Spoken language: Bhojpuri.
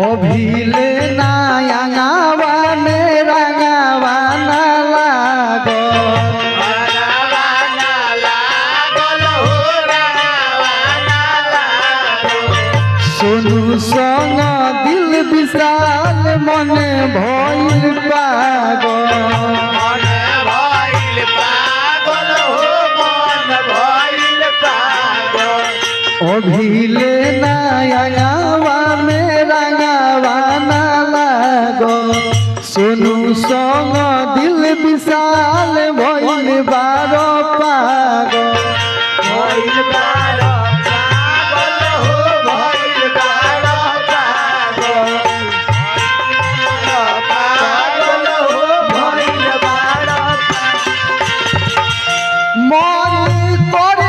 अभिले नायंगावाने रंगावाना लागो सोनू संग दिल विशाल मन भइल पागल अभिले नायंगावा में रंगावाना लागो सोनू संग दिल विशाल भइल बारो पागल पर